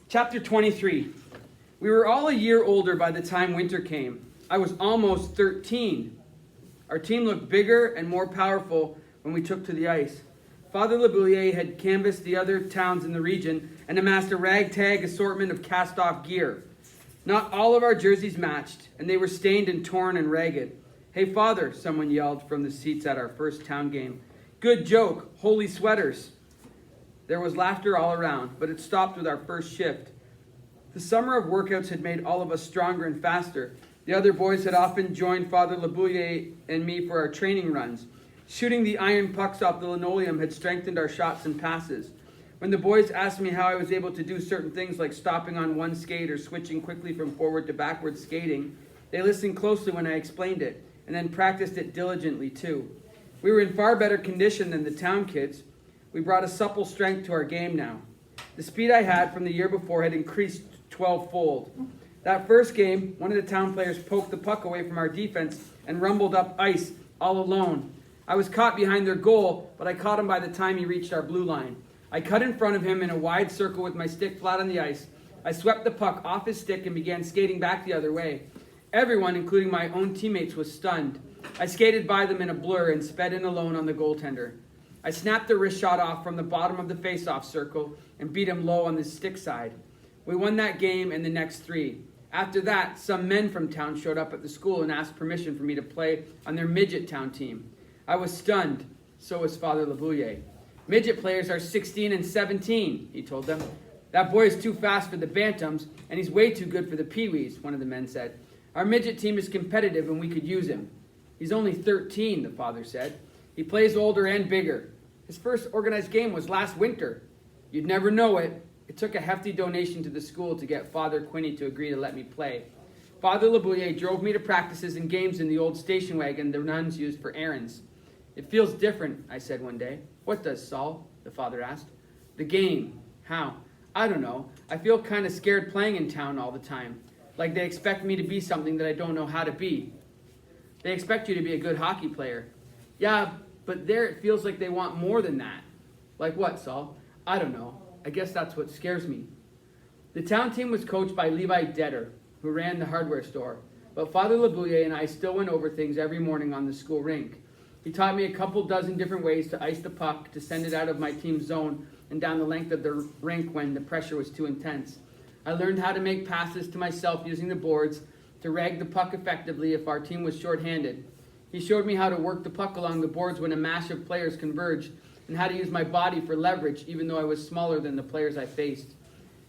Chapter 23. We were all a year older by the time winter came. I was almost 13. Our team looked bigger and more powerful when we took to the ice. Father Labouillier had canvassed the other towns in the region and amassed a ragtag assortment of cast-off gear. Not all of our jerseys matched, and they were stained and torn and ragged. "Hey, Father," someone yelled from the seats at our first town game. "Good joke, holy sweaters." There was laughter all around, but it stopped with our first shift. The summer of workouts had made all of us stronger and faster. The other boys had often joined Father Labouillier and me for our training runs. Shooting the iron pucks off the linoleum had strengthened our shots and passes. When the boys asked me how I was able to do certain things like stopping on one skate or switching quickly from forward to backward skating, they listened closely when I explained it, and then practiced it diligently too. We were in far better condition than the town kids. We brought a supple strength to our game now. The speed I had from the year before had increased 12-fold. That first game, one of the town players poked the puck away from our defense and rumbled up ice all alone. I was caught behind their goal, but I caught him by the time he reached our blue line. I cut in front of him in a wide circle with my stick flat on the ice. I swept the puck off his stick and began skating back the other way. Everyone, including my own teammates, was stunned. I skated by them in a blur and sped in alone on the goaltender. I snapped the wrist shot off from the bottom of the face-off circle and beat him low on the stick side. We won that game and the next three. After that, some men from town showed up at the school and asked permission for me to play on their midget town team. I was stunned. So was Father Labouillier. "Midget players are 16 and 17, he told them. "That boy is too fast for the bantams, and he's way too good for the peewees," one of the men said. "Our midget team is competitive and we could use him." "He's only 13, the father said. "He plays older and bigger. His first organized game was last winter." You'd never know it. It took a hefty donation to the school to get Father Quinney to agree to let me play. Father Labouillier drove me to practices and games in the old station wagon the nuns used for errands. "It feels different," I said one day. "What does, Saul?" the father asked. "The game." "How?" "I don't know. I feel kind of scared playing in town all the time. Like they expect me to be something that I don't know how to be." "They expect you to be a good hockey player." "Yeah, but there it feels like they want more than that." "Like what, Saul?" "I don't know. I guess that's what scares me." The town team was coached by Levi Detter, who ran the hardware store. But Father Labouillier and I still went over things every morning on the school rink. He taught me a couple dozen different ways to ice the puck, to send it out of my team's zone and down the length of the rink when the pressure was too intense. I learned how to make passes to myself using the boards, to rag the puck effectively if our team was shorthanded. He showed me how to work the puck along the boards when a mass of players converged, and how to use my body for leverage even though I was smaller than the players I faced.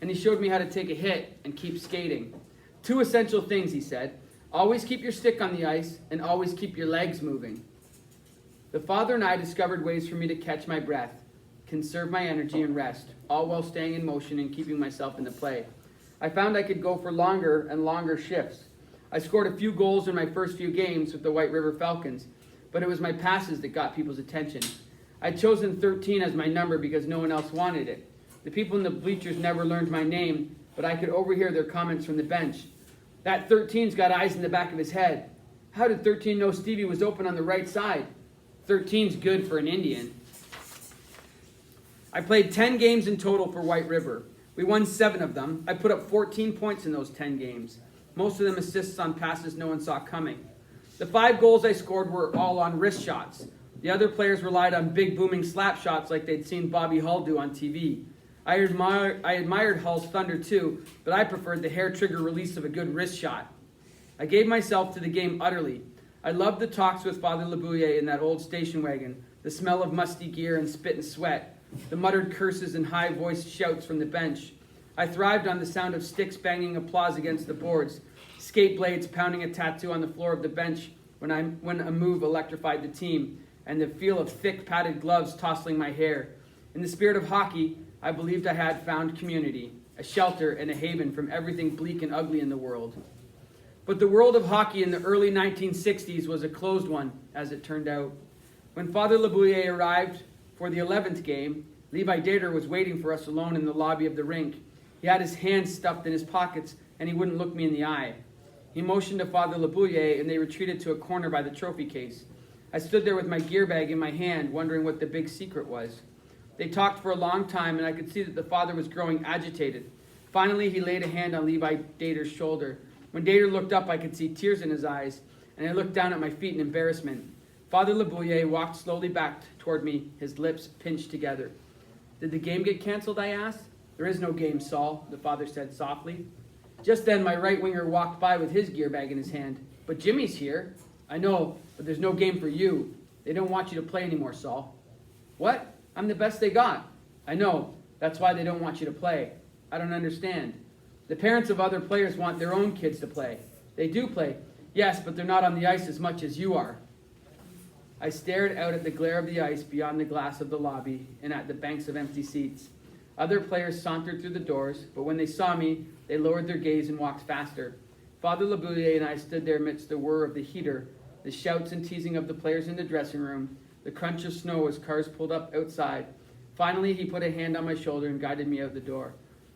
And he showed me how to take a hit and keep skating. 2 essential things, he said. Always keep your stick on the ice, and always keep your legs moving. The father and I discovered ways for me to catch my breath, conserve my energy, and rest, all while staying in motion and keeping myself in the play. I found I could go for longer and longer shifts. I scored a few goals in my first few games with the White River Falcons, but it was my passes that got people's attention. I'd chosen 13 as my number because no one else wanted it. The people in the bleachers never learned my name, but I could overhear their comments from the bench. "That 13's got eyes in the back of his head. How did 13 know Stevie was open on the right side? 13's good for an Indian." I played 10 games in total for White River. We won 7 of them. I put up 14 points in those 10 games. Most of them assists on passes no one saw coming. The 5 goals I scored were all on wrist shots. The other players relied on big booming slap shots like they'd seen Bobby Hull do on TV. I admired Hull's thunder too, but I preferred the hair trigger release of a good wrist shot. I gave myself to the game utterly. I loved the talks with Father Labouillier in that old station wagon, the smell of musty gear and spit and sweat, the muttered curses and high-voiced shouts from the bench. I thrived on the sound of sticks banging applause against the boards, skate blades pounding a tattoo on the floor of the bench when a move electrified the team, and the feel of thick padded gloves tousling my hair. In the spirit of hockey, I believed I had found community, a shelter and a haven from everything bleak and ugly in the world. But the world of hockey in the early 1960s was a closed one, as it turned out. When Father Labouillier arrived for the 11th game, Levi Detter was waiting for us alone in the lobby of the rink. He had his hands stuffed in his pockets, and he wouldn't look me in the eye. He motioned to Father Labouillier, and they retreated to a corner by the trophy case. I stood there with my gear bag in my hand, wondering what the big secret was. They talked for a long time, and I could see that the father was growing agitated. Finally, he laid a hand on Levi Dater's shoulder. When Dater looked up, I could see tears in his eyes, and I looked down at my feet in embarrassment. Father Labouille walked slowly back toward me, his lips pinched together. Did the game get canceled, I asked. There is no game, Saul, the father said softly. Just then, my right winger walked by with his gear bag in his hand. But Jimmy's here. I know, but there's no game for you. They don't want you to play anymore, Saul. What? I'm the best they got. I know. That's why they don't want you to play. I don't understand. The parents of other players want their own kids to play. They do play, yes, but they're not on the ice as much as you are. I stared out at the glare of the ice beyond the glass of the lobby and at the banks of empty seats. Other players sauntered through the doors, but when they saw me, they lowered their gaze and walked faster. Father Labouille and I stood there amidst the whir of the heater, the shouts and teasing of the players in the dressing room, the crunch of snow as cars pulled up outside. Finally, he put a hand on my shoulder and guided me out the door.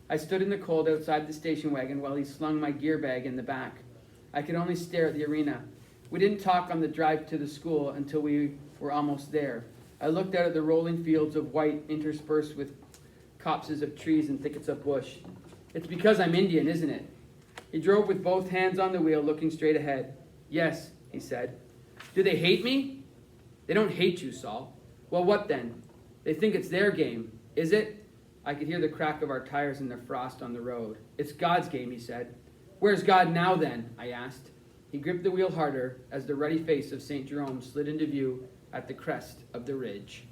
I stood in the cold outside the station wagon while he slung my gear bag in the back. I could only stare at the arena. We didn't talk on the drive to the school until we were almost there. I looked out at the rolling fields of white interspersed with copses of trees and thickets of bush. It's because I'm Indian, isn't it? He drove with both hands on the wheel, looking straight ahead. Yes, he said. Do they hate me? They don't hate you, Saul. Well, what then? They think it's their game. Is it? I could hear the crack of our tires in the frost on the road. It's God's game, he said. Where's God now, then? I asked. He gripped the wheel harder as the ruddy face of St. Jerome slid into view at the crest of the ridge.